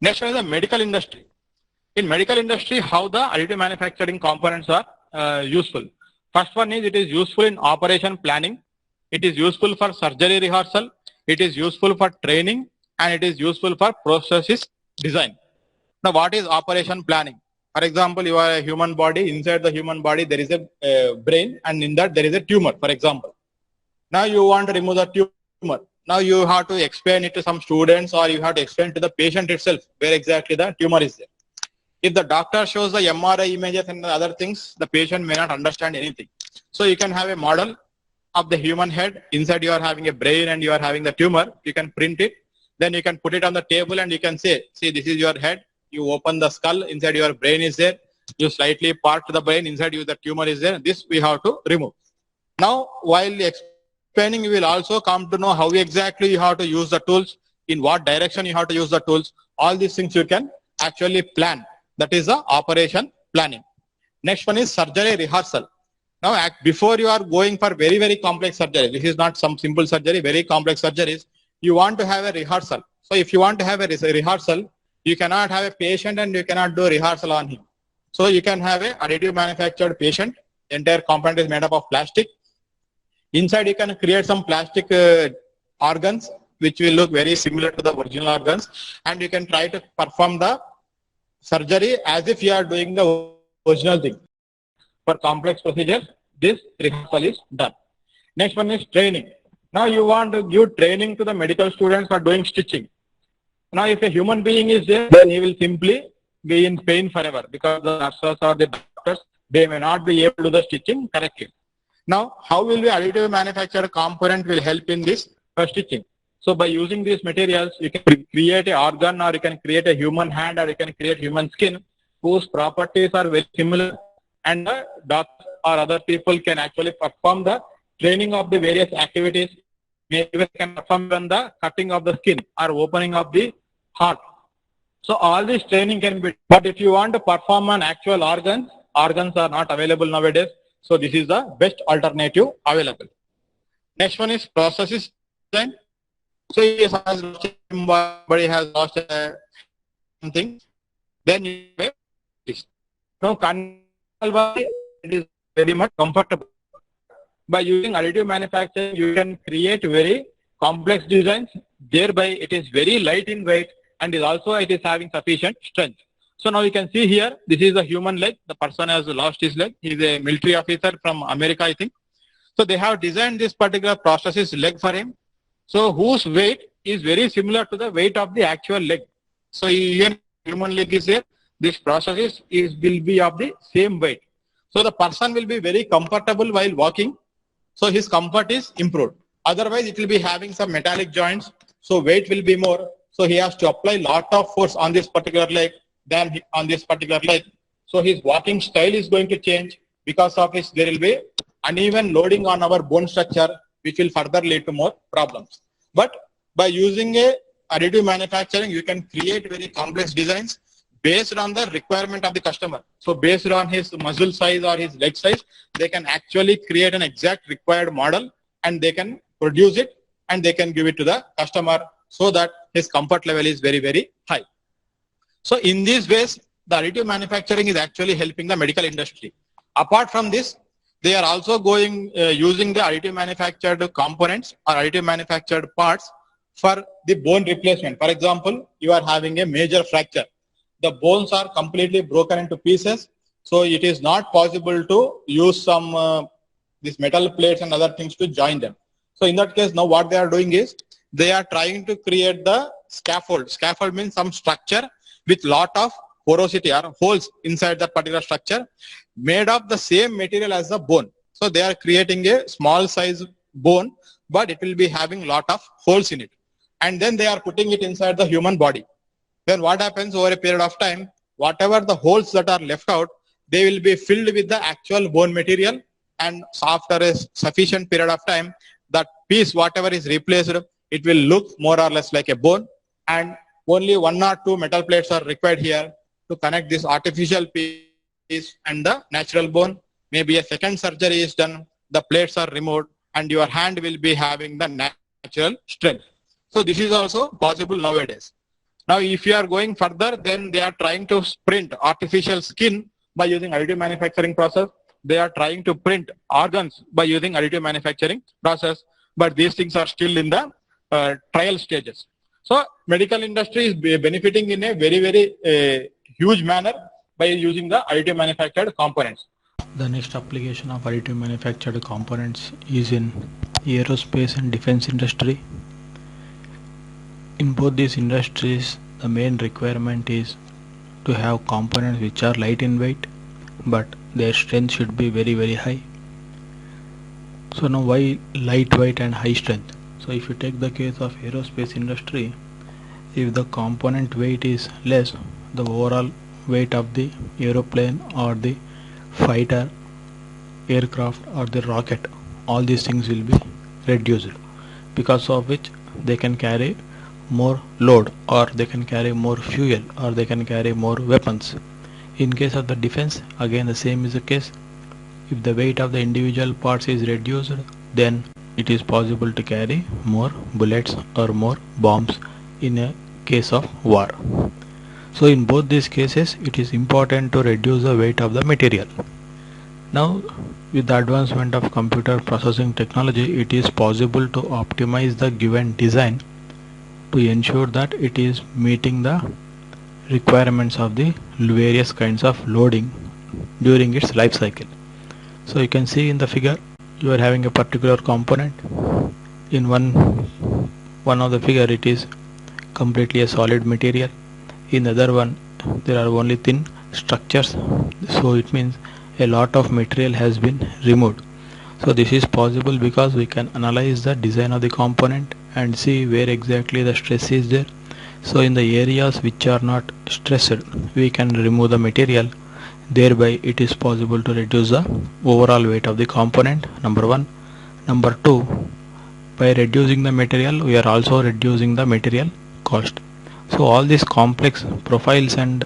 Next one is the medical industry. In medical industry, how the additive manufacturing components are useful. First one is it is useful in operation planning. It is useful for surgery rehearsal. It is useful for training, and it is useful for processes design. Now, what is operation planning? For example, you are a human body. Inside the human body, there is a brain, and in that there is a tumor, for example. Now you want to remove the tumor. Now you have to explain it to some students, or you have to explain to the patient itself where exactly the tumor is there. If the doctor shows the MRI images and the other things, the patient may not understand anything. So you can have a model of the human head. Inside you are having a brain and you are having the tumor. You can print it. Then you can put it on the table and you can say, see, this is your head. You open the skull. Inside your brain is there. You slightly part the brain. Inside you the tumor is there. This we have to remove. Now, while explaining, you will also come to know how exactly you have to use the tools, in what direction you have to use the tools. All these things you can actually plan. That is the operation planning. Next one is surgery rehearsal. Now, before you are going for very, very complex surgery, this is not some simple surgery, very complex surgeries, you want to have a rehearsal. So if you want to have a rehearsal, you cannot have a patient and you cannot do rehearsal on him. So you can have a additive manufactured patient. Entire component is made up of plastic. Inside you can create some plastic organs which will look very similar to the original organs, and you can try to perform the surgery as if you are doing the original thing. For complex procedures, this rehearsal is done. Next one is training. Now you want to give training to the medical students for doing stitching. Now if a human being is there, then he will simply be in pain forever, because the nurses or the doctors, they may not be able to do the stitching correctly. Now, how will the additive manufactured component will help in this stitching? So by using these materials, you can create an organ, or you can create a human hand, or you can create human skin whose properties are very similar, and the doctors or other people can actually perform the training of the various activities. Maybe even can perform even the cutting of the skin or opening of the heart. So all this training can be, but if you want to perform an actual organs are not available nowadays. So this is the best alternative available. Next one is processes design. So if somebody has lost something, then you have this. Now, it is very much comfortable. By using additive manufacturing, you can create very complex designs. Thereby, it is very light in weight, and it is having sufficient strength. So now you can see here, this is a human leg. The person has lost his leg. He is a military officer from America, I think. So they have designed this particular prosthesis leg for him. So whose weight is very similar to the weight of the actual leg. So even human leg is there. This prosthesis will be of the same weight. So the person will be very comfortable while walking. So his comfort is improved. Otherwise, it will be having some metallic joints. So weight will be more. So he has to apply lot of force on this particular leg than on this particular leg. So his walking style is going to change. Because of which there will be uneven loading on our bone structure, which will further lead to more problems. But by using a additive manufacturing, you can create very complex designs based on the requirement of the customer. So based on his muscle size or his leg size, they can actually create an exact required model, and they can produce it and they can give it to the customer so that his comfort level is very, very high. So in these ways, the additive manufacturing is actually helping the medical industry. Apart from this, they are also using the additive manufactured components or additive manufactured parts for the bone replacement. For example, you are having a major fracture. The bones are completely broken into pieces. So it is not possible to use some these metal plates and other things to join them. So in that case, now what they are doing is they are trying to create the scaffold. Scaffold means some structure with lot of porosity or holes inside that particular structure, made of the same material as the bone. So they are creating a small size bone, but it will be having lot of holes in it. And then they are putting it inside the human body. Then what happens over a period of time, whatever the holes that are left out, they will be filled with the actual bone material. And after a sufficient period of time, that piece, whatever is replaced, it will look more or less like a bone. And only 1 or 2 metal plates are required here to connect this artificial piece and the natural bone. Maybe a second surgery is done, the plates are removed, and your hand will be having the natural strength. So this is also possible nowadays. Now, if you are going further, then they are trying to print artificial skin by using additive manufacturing process. They are trying to print organs by using additive manufacturing process, but these things are still in the trial stages. So medical industry is benefiting in a very huge manner by using the additive manufactured components. The next application of additive manufactured components is in aerospace and defense industry. In both these industries, the main requirement is to have components which are light in weight, but their strength should be very high. So now why lightweight and high strength? So if you take the case of aerospace industry, if the component weight is less, the overall weight of the aeroplane or the fighter aircraft or the rocket, all these things will be reduced, because of which they can carry more load, or they can carry more fuel, or they can carry more weapons. In case of the defense, again the same is the case. If the weight of the individual parts is reduced, then it is possible to carry more bullets or more bombs in a case of war. So in both these cases, it is important to reduce the weight of the material. Now, with the advancement of computer processing technology, it is possible to optimize the given design to ensure that it is meeting the requirements of the various kinds of loading during its life cycle. So you can see in the figure, you are having a particular component. In one of the figure, it is completely a solid material. In the other one, there are only thin structures. So it means a lot of material has been removed. So this is possible because we can analyze the design of the component and see where exactly the stress is there. So in the areas which are not stressed, we can remove the material. Thereby it is possible to reduce the overall weight of the component, number one. Number two, by reducing the material, we are also reducing the material cost. So all these complex profiles and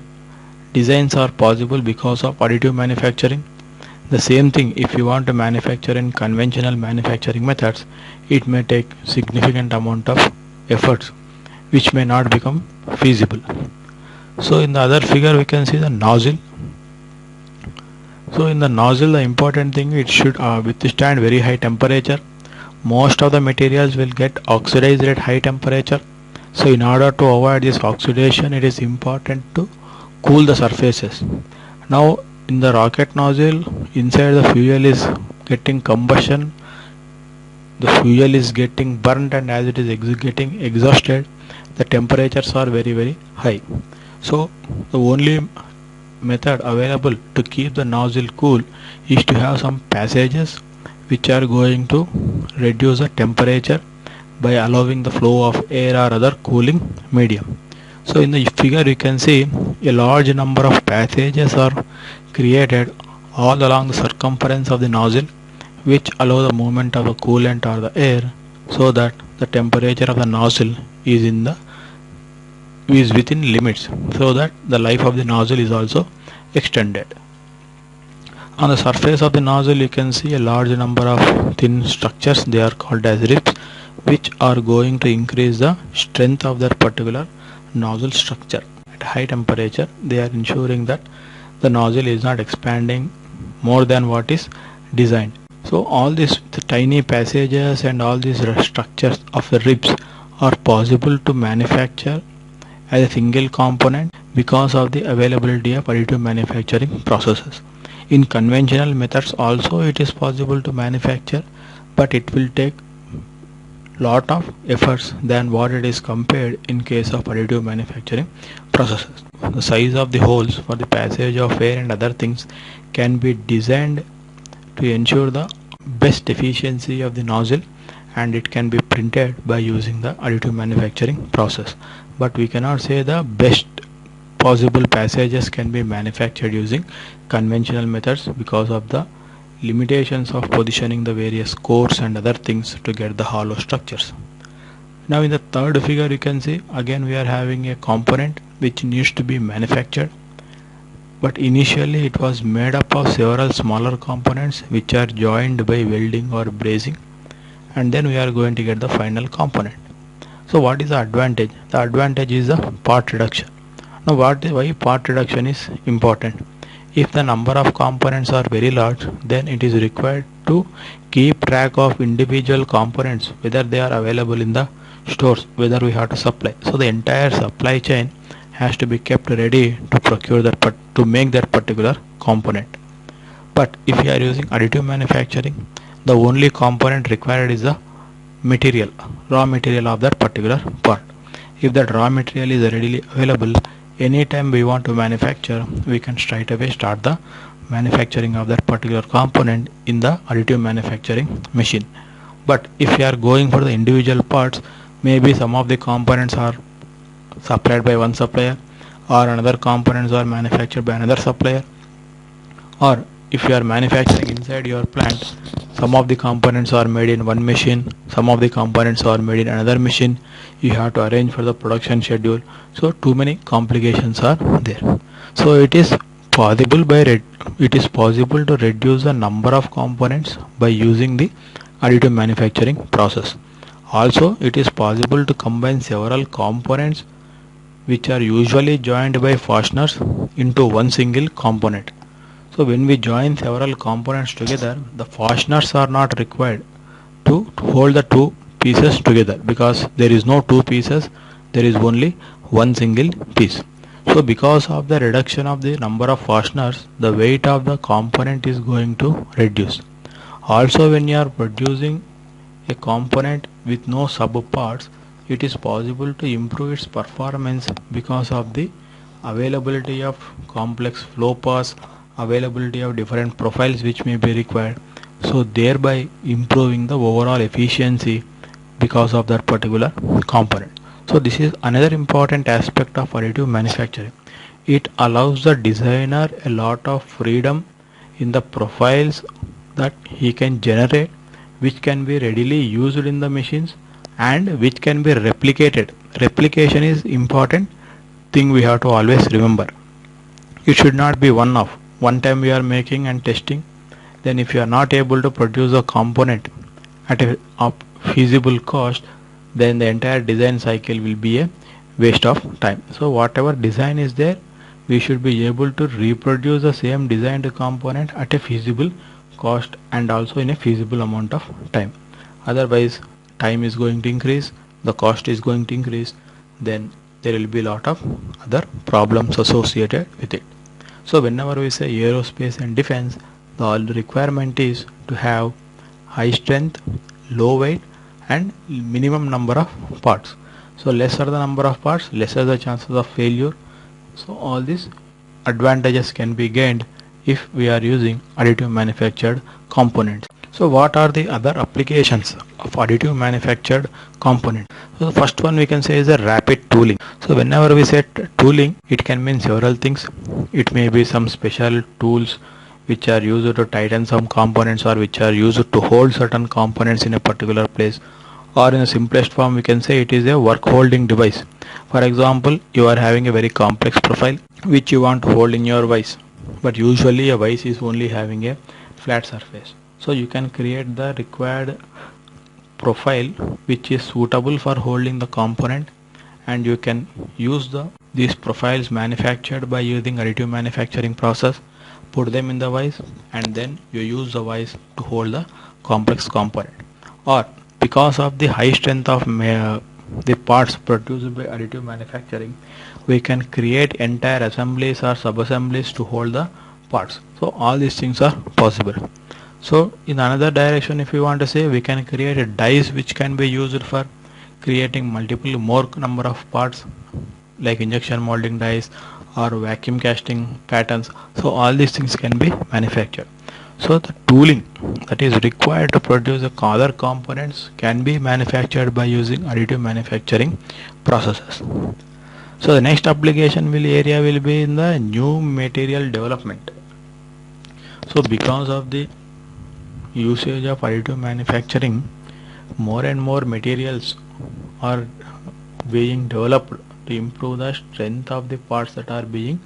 designs are possible because of additive manufacturing. The same thing, if you want to manufacture in conventional manufacturing methods, it may take significant amount of efforts which may not become feasible. So in the other figure we can see the nozzle. So in the nozzle, the important thing, it should withstand very high temperature. Most of the materials will get oxidized at high temperature. So in order to avoid this oxidation, it is important to cool the surfaces. Now in the rocket nozzle, inside the fuel is getting combustion, the fuel is getting burnt, and as it is getting exhausted, the temperatures are very high. So the only method available to keep the nozzle cool is to have some passages which are going to reduce the temperature by allowing the flow of air or other cooling medium. So in the figure you can see a large number of passages are created all along the circumference of the nozzle, which allow the movement of the coolant or the air, so that the temperature of the nozzle is within limits, so that the life of the nozzle is also extended. On the surface of the nozzle you can see a large number of thin structures, they are called as ribs, which are going to increase the strength of that particular nozzle structure. At high temperature, they are ensuring that the nozzle is not expanding more than what is designed. So all these tiny passages and all these structures of the ribs are possible to manufacture as a single component because of the availability of additive manufacturing processes. In conventional methods also it is possible to manufacture, but it will take lot of efforts than what it is compared in case of additive manufacturing processes. The size of the holes for the passage of air and other things can be designed to ensure the best efficiency of the nozzle, and it can be printed by using the additive manufacturing process. But we cannot say the best possible passages can be manufactured using conventional methods because of the limitations of positioning the various cores and other things to get the hollow structures. Now in the third figure you can see again we are having a component which needs to be manufactured, but initially it was made up of several smaller components which are joined by welding or brazing, and then we are going to get the final component. So what is the advantage? The advantage is the part reduction. Now why part reduction is important? If the number of components are very large, then it is required to keep track of individual components, whether they are available in the stores, whether we have to supply. So the entire supply chain has to be kept ready to procure that to make that particular component. But if you are using additive manufacturing, the only component required is the material, raw material of that particular part. If that raw material is readily available, anytime we want to manufacture, we can straight away start the manufacturing of that particular component in the additive manufacturing machine. But if you are going for the individual parts, maybe some of the components are supplied by one supplier, or another components are manufactured by another supplier, or if you are manufacturing inside your plant, some of the components are made in one machine, some of the components are made in another machine. You have to arrange for the production schedule, so too many complications are there. So it is possible to reduce the number of components by using the additive manufacturing process. Also, it is possible to combine several components which are usually joined by fasteners into one single component. So when we join several components together, the fasteners are not required to hold the two pieces together, because there is no two pieces, there is only one single piece. So because of the reduction of the number of fasteners, the weight of the component is going to reduce. Also, when you are producing a component with no subparts, it is possible to improve its performance because of the availability of complex flow paths, availability of different profiles which may be required, so thereby improving the overall efficiency because of that particular component. So this is another important aspect of additive manufacturing. It allows the designer a lot of freedom in the profiles that he can generate, which can be readily used in the machines and which can be replicated. Replication is important thing we have to always remember. It should not be one time we are making and testing, then if you are not able to produce a component at a feasible cost, then the entire design cycle will be a waste of time. So whatever design is there, we should be able to reproduce the same designed component at a feasible cost and also in a feasible amount of time. Otherwise, time is going to increase, the cost is going to increase, then there will be a lot of other problems associated with it. So whenever we say aerospace and defense, the requirement is to have high strength, low weight and minimum number of parts. So lesser the number of parts, lesser the chances of failure. So all these advantages can be gained if we are using additive manufactured components. So what are the other applications of additive manufactured component? So the first one we can say is a rapid tooling. So whenever we say tooling, it can mean several things. It may be some special tools which are used to tighten some components, or which are used to hold certain components in a particular place, or in the simplest form we can say it is a work holding device. For example, you are having a very complex profile which you want to hold in your vise, but usually a vise is only having a flat surface. So you can create the required profile which is suitable for holding the component, and you can use these profiles manufactured by using additive manufacturing process, put them in the vise, and then you use the vise to hold the complex component. Or because of the high strength of the parts produced by additive manufacturing, we can create entire assemblies or sub-assemblies to hold the parts. So all these things are possible. So in another direction, if you want to say, we can create a dies which can be used for creating more number of parts, like injection molding dies or vacuum casting patterns. So all these things can be manufactured. So the tooling that is required to produce the other components can be manufactured by using additive manufacturing processes. So the next application area will be in the new material development. So because of the usage of additive manufacturing, more and more materials are being developed to improve the strength of the parts that are being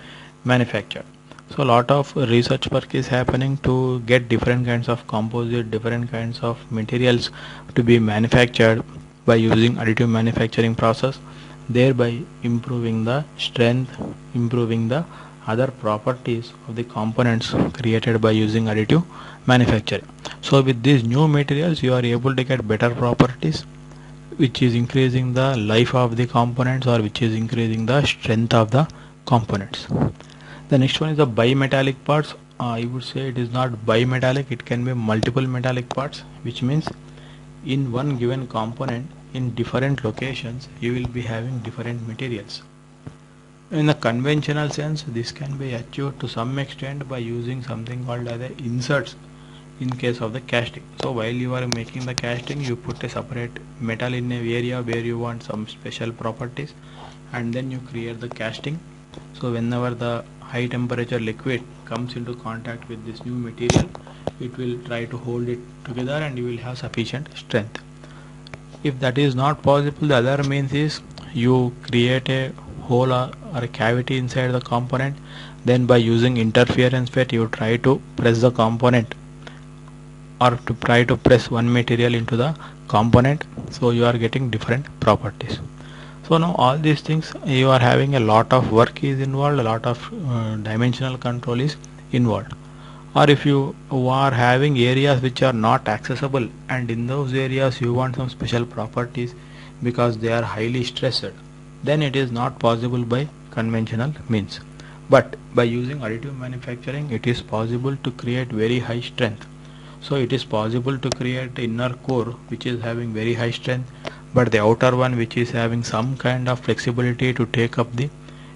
manufactured. So a lot of research work is happening to get different kinds of composite, different kinds of materials to be manufactured by using additive manufacturing process, thereby improving the strength, improving the other properties of the components created by using additive manufacturing. So with these new materials you are able to get better properties, which is increasing the life of the components, or which is increasing the strength of the components. The next one is the bimetallic parts. I would say it is not bimetallic, it can be multiple metallic parts, which means in one given component in different locations you will be having different materials. In the conventional sense, this can be achieved to some extent by using something called as inserts in case of the casting. So while you are making the casting, you put a separate metal in a area where you want some special properties, and then you create the casting. So whenever the high temperature liquid comes into contact with this new material, it will try to hold it together and you will have sufficient strength. If that is not possible, the other means is you create a hole or a cavity inside the component, then by using interference fit you try to press the component, or to try to press one material into the component, so you are getting different properties. So now all these things, you are having a lot of work is involved, a lot of dimensional control is involved. Or if you are having areas which are not accessible, and in those areas you want some special properties because they are highly stressed, then it is not possible by conventional means. But by using additive manufacturing, it is possible to create very high strength. So it is possible to create inner core which is having very high strength, but the outer one which is having some kind of flexibility to take up the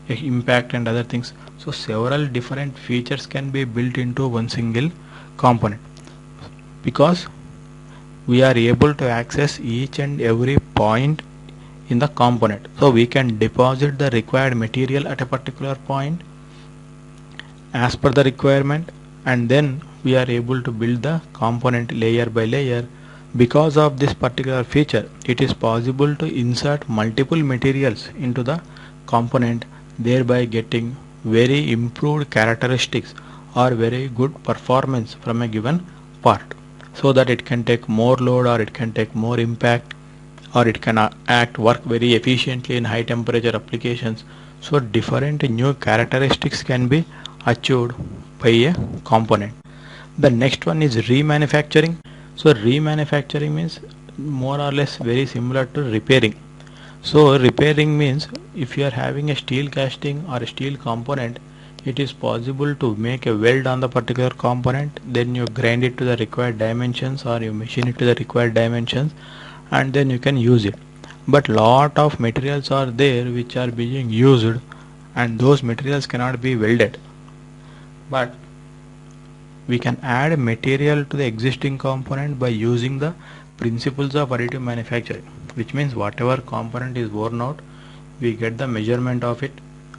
impact and other things. So several different features can be built into one single component, because we are able to access each and every point in the component. So we can deposit the required material at a particular point as per the requirement, and then we are able to build the component layer by layer. Because of this particular feature, it is possible to insert multiple materials into the component, thereby getting very improved characteristics or very good performance from a given part, so that it can take more load, or it can take more impact, or it can work very efficiently in high temperature applications. So different new characteristics can be achieved by a component. The next one is remanufacturing. So remanufacturing means more or less very similar to repairing. So repairing means if you are having a steel casting or a steel component, it is possible to make a weld on the particular component, then you grind it to the required dimensions, or you machine it to the required dimensions, and then you can use it. But lot of materials are there which are being used, and those materials cannot be welded. But we can add material to the existing component by using the principles of additive manufacturing, which means whatever component is worn out, we get the measurement of it,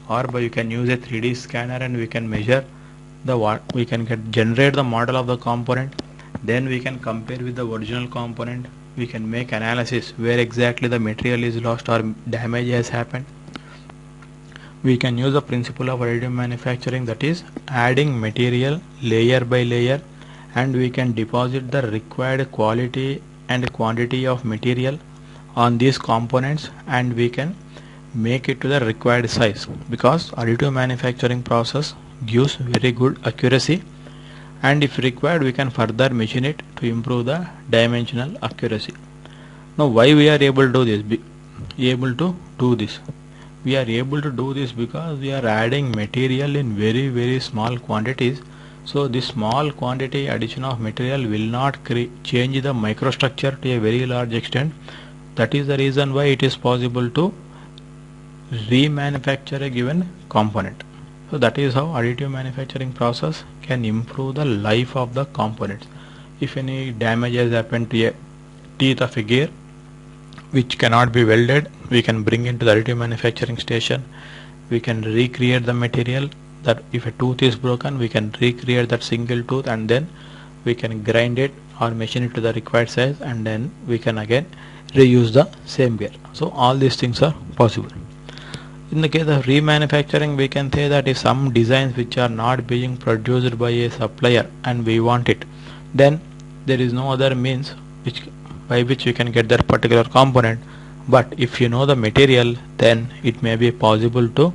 or by you can use a 3D scanner and we can measure we can generate the model of the component, then we can compare with the original component, we can make analysis where exactly the material is lost or damage has happened. We can use the principle of additive manufacturing, that is adding material layer by layer, and we can deposit the required quality and quantity of material on these components, and we can make it to the required size, because additive manufacturing process gives very good accuracy, and if required we can further machine it to improve the dimensional accuracy. Now why we are able to do this? We are able to do this because we are adding material in very small quantities. So this small quantity addition of material will not change the microstructure to a very large extent. That is the reason why it is possible to remanufacture a given component. So that is how additive manufacturing process can improve the life of the components. If any damage has happened to a teeth of a gear which cannot be welded, we can bring into the additive manufacturing station. We can recreate the material, that if a tooth is broken we can recreate that single tooth, and then we can grind it or machine it to the required size, and then we can again reuse the same gear. So all these things are possible. In the case of remanufacturing, we can say that if some designs which are not being produced by a supplier and we want it, then there is no other means which by which you can get that particular component. But if you know the material, then it may be possible to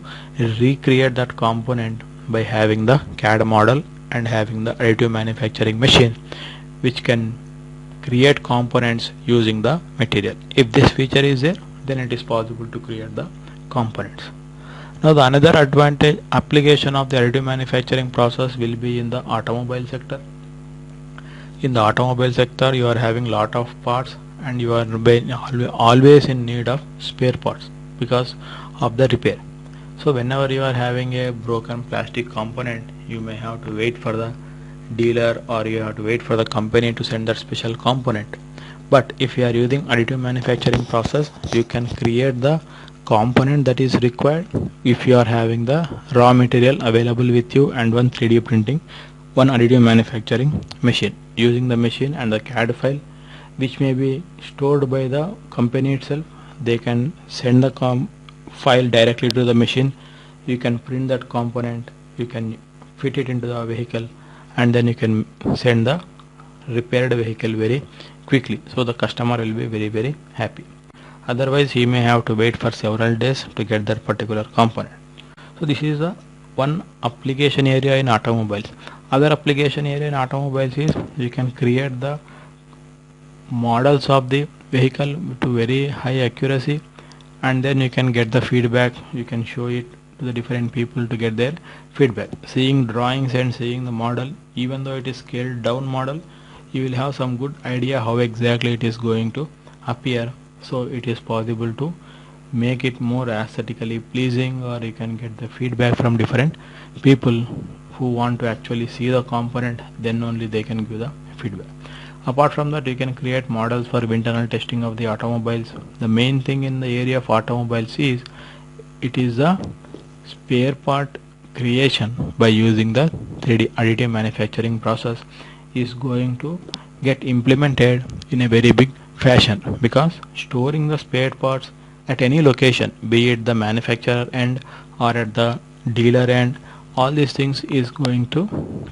recreate that component by having the CAD model and having the additive manufacturing machine, which can create components using the material. If this feature is there, then it is possible to create the components. Now the another advantage application of the additive manufacturing process will be in the automobile sector. In the automobile sector, you are having lot of parts and you are always in need of spare parts because of the repair. So whenever you are having a broken plastic component, you may have to wait for the dealer or you have to wait for the company to send that special component. But if you are using additive manufacturing process, you can create the component that is required if you are having the raw material available with you and one 3D printing, one additive manufacturing machine. Using the machine and the CAD file, which may be stored by the company itself, they can send the file directly to the machine. You can print that component, you can fit it into the vehicle, and then you can send the repaired vehicle very quickly, so the customer will be very happy. Otherwise he may have to wait for several days to get that particular component. So this is the one application area in automobiles. Other application area in automobiles is you can create the models of the vehicle to very high accuracy, and then you can get the feedback. You can show it to the different people to get their feedback. Seeing drawings and seeing the model, even though it is scaled down model, you will have some good idea how exactly it is going to appear. So it is possible to make it more aesthetically pleasing, or you can get the feedback from different people who want to actually see the component, then only they can give the feedback. Apart from that, you can create models for internal testing of the automobiles. The main thing in the area of automobiles is it is the spare part creation by using the 3D additive manufacturing process is going to get implemented in a very big fashion, because storing the spare parts at any location, be it the manufacturer end or at the dealer end, all these things is going to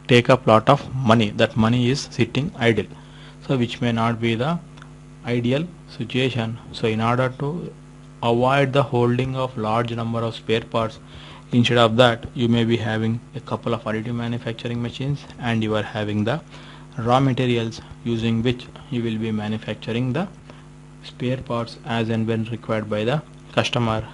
take up lot of money. That money is sitting idle, so which may not be the ideal situation. So in order to avoid the holding of large number of spare parts, instead of that you may be having a couple of additive manufacturing machines, and you are having the raw materials using which you will be manufacturing the spare parts as and when required by the customer,